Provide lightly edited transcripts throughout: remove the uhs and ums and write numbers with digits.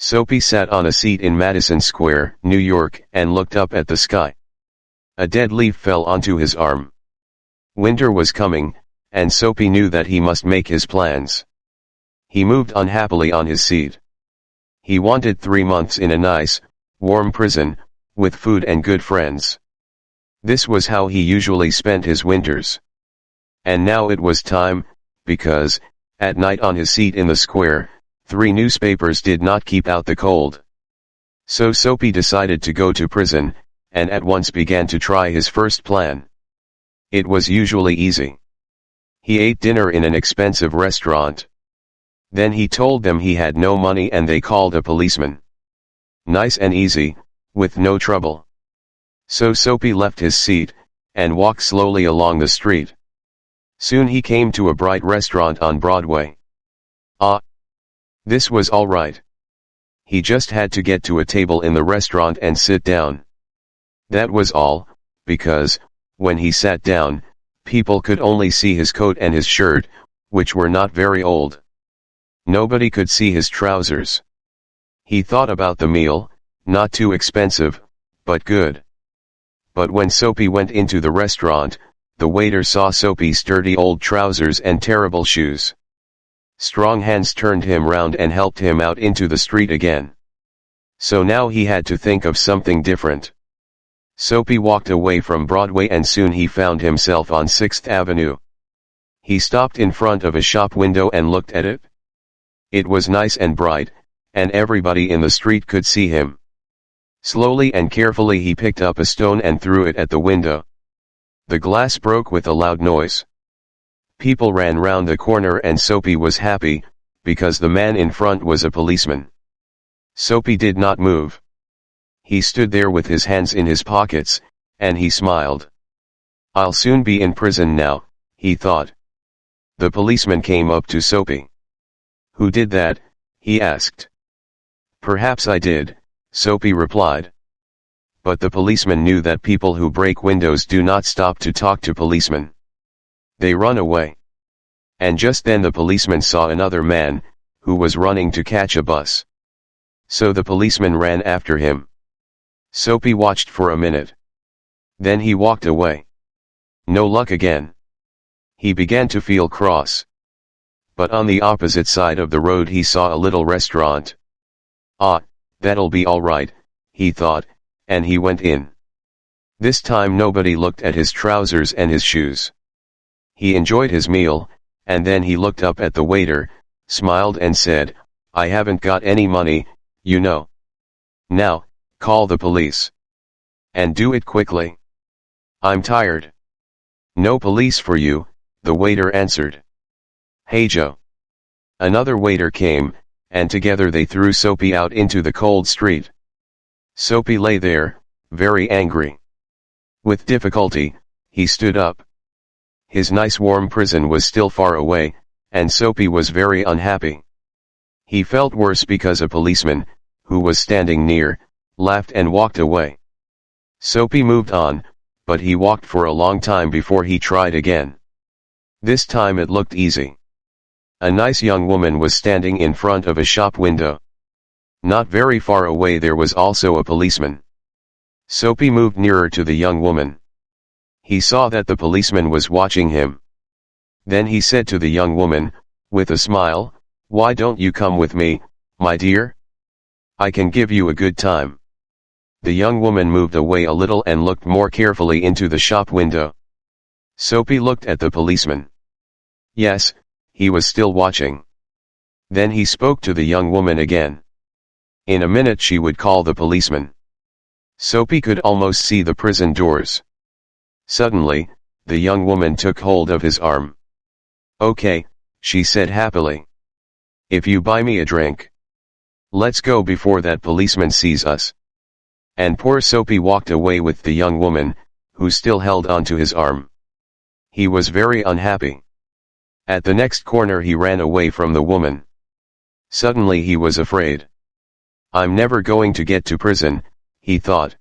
Soapy sat on a seat in Madison Square, New York, and looked up at the sky. A dead leaf fell onto his arm. Winter was coming, and Soapy knew that he must make his plans. He moved unhappily on his seat. He wanted 3 months in a nice, warm prison, with food and good friends. This was how he usually spent his winters. And now it was time, because, at night on his seat in the square, 3 newspapers did not keep out the cold. So Soapy decided to go to prison, and at once began to try his first plan. It was usually easy. He ate dinner in an expensive restaurant. Then he told them he had no money and they called a policeman. Nice and easy, with no trouble. So Soapy left his seat, and walked slowly along the street. Soon he came to a bright restaurant on Broadway. This was all right. He just had to get to a table in the restaurant and sit down. That was all, because, when he sat down, people could only see his coat and his shirt, which were not very old. Nobody could see his trousers. He thought about the meal, not too expensive, but good. But when Soapy went into the restaurant, the waiter saw Soapy's dirty old trousers and terrible shoes. Strong hands turned him round and helped him out into the street again. So now he had to think of something different. Soapy walked away from Broadway and soon he found himself on 6th Avenue. He stopped in front of a shop window and looked at it. It was nice and bright, and everybody in the street could see him. Slowly and carefully he picked up a stone and threw it at the window. The glass broke with a loud noise. People ran round the corner and Soapy was happy, because the man in front was a policeman. Soapy did not move. He stood there with his hands in his pockets, and he smiled. I'll soon be in prison now, he thought. The policeman came up to Soapy. Who did that? He asked. Perhaps I did, Soapy replied. But the policeman knew that people who break windows do not stop to talk to policemen. They run away. And just then the policeman saw another man, who was running to catch a bus. So the policeman ran after him. Soapy watched for a minute. Then he walked away. No luck again. He began to feel cross. But on the opposite side of the road he saw a little restaurant. That'll be all right, he thought, and he went in. This time nobody looked at his trousers and his shoes. He enjoyed his meal, and then he looked up at the waiter, smiled and said, I haven't got any money, you know. Now, call the police. And do it quickly. I'm tired. No police for you, the waiter answered. Hey Joe. Another waiter came, and together they threw Soapy out into the cold street. Soapy lay there, very angry. With difficulty, he stood up. His nice warm prison was still far away, and Soapy was very unhappy. He felt worse because a policeman, who was standing near, laughed and walked away. Soapy moved on, but he walked for a long time before he tried again. This time it looked easy. A nice young woman was standing in front of a shop window. Not very far away there was also a policeman. Soapy moved nearer to the young woman. He saw that the policeman was watching him. Then he said to the young woman, with a smile, why don't you come with me, my dear? I can give you a good time. The young woman moved away a little and looked more carefully into the shop window. Soapy looked at the policeman. Yes, he was still watching. Then he spoke to the young woman again. In a minute she would call the policeman. Soapy could almost see the prison doors. Suddenly, the young woman took hold of his arm. Okay, she said happily. If you buy me a drink. Let's go before that policeman sees us. And poor Soapy walked away with the young woman, who still held onto his arm. He was very unhappy. At the next corner he ran away from the woman. Suddenly he was afraid. I'm never going to get to prison, he thought.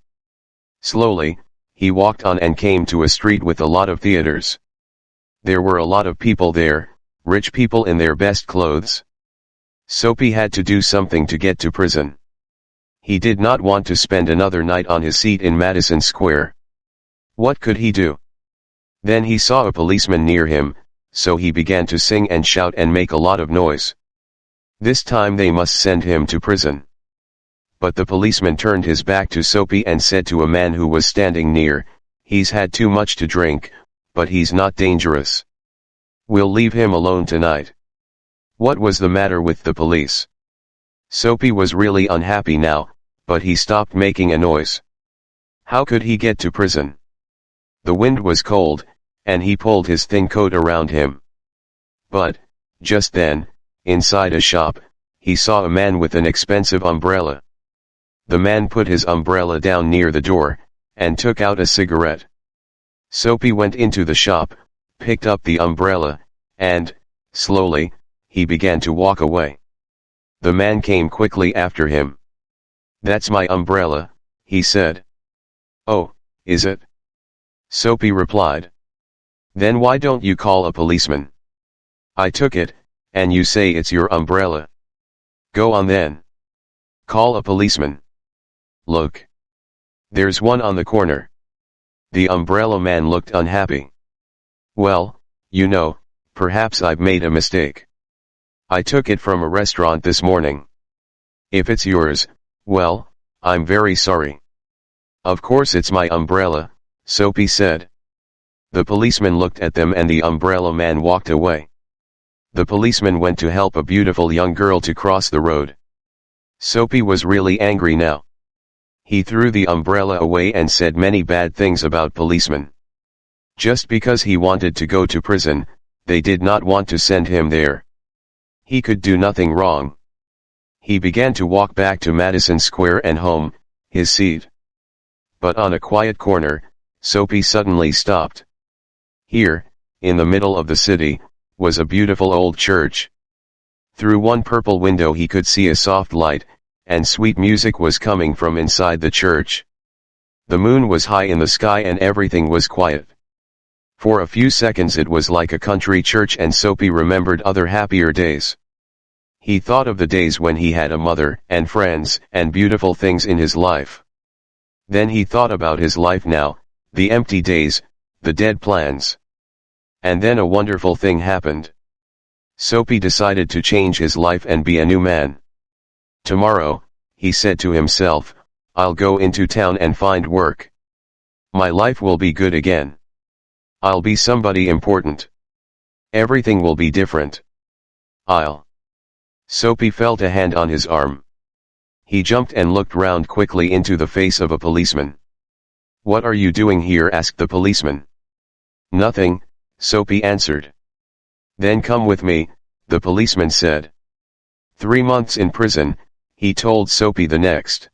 Slowly, he walked on and came to a street with a lot of theaters. There were a lot of people there, rich people in their best clothes. Soapy had to do something to get to prison. He did not want to spend another night on his seat in Madison Square. What could he do? Then he saw a policeman near him, so he began to sing and shout and make a lot of noise. This time they must send him to prison. But the policeman turned his back to Soapy and said to a man who was standing near, "He's had too much to drink, but he's not dangerous. We'll leave him alone tonight." What was the matter with the police? Soapy was really unhappy now, but he stopped making a noise. How could he get to prison? The wind was cold, and he pulled his thin coat around him. But, just then, inside a shop, he saw a man with an expensive umbrella. The man put his umbrella down near the door, and took out a cigarette. Soapy went into the shop, picked up the umbrella, and, slowly, he began to walk away. The man came quickly after him. "That's my umbrella," he said. "Oh, is it?" Soapy replied. "Then why don't you call a policeman? I took it, and you say it's your umbrella. Go on then. Call a policeman. Look. There's one on the corner." The umbrella man looked unhappy. "Well, you know, perhaps I've made a mistake. I took it from a restaurant this morning. If it's yours, well, I'm very sorry." "Of course it's my umbrella," Soapy said. The policeman looked at them and the umbrella man walked away. The policeman went to help a beautiful young girl to cross the road. Soapy was really angry now. He threw the umbrella away and said many bad things about policemen. Just because he wanted to go to prison, they did not want to send him there. He could do nothing wrong. He began to walk back to Madison Square and home, his seat. But on a quiet corner, Soapy suddenly stopped. Here, in the middle of the city, was a beautiful old church. Through one purple window he could see a soft light, and sweet music was coming from inside the church. The moon was high in the sky and everything was quiet. For a few seconds it was like a country church and Soapy remembered other happier days. He thought of the days when he had a mother and friends and beautiful things in his life. Then he thought about his life now, the empty days, the dead plans. And then a wonderful thing happened. Soapy decided to change his life and be a new man. "Tomorrow," he said to himself, "I'll go into town and find work. My life will be good again. I'll be somebody important. Everything will be different. Soapy felt a hand on his arm. He jumped and looked round quickly into the face of a policeman. "What are you doing here?" asked the policeman. "Nothing," Soapy answered. "Then come with me," the policeman said. 3 months in prison, he told Soapy the next.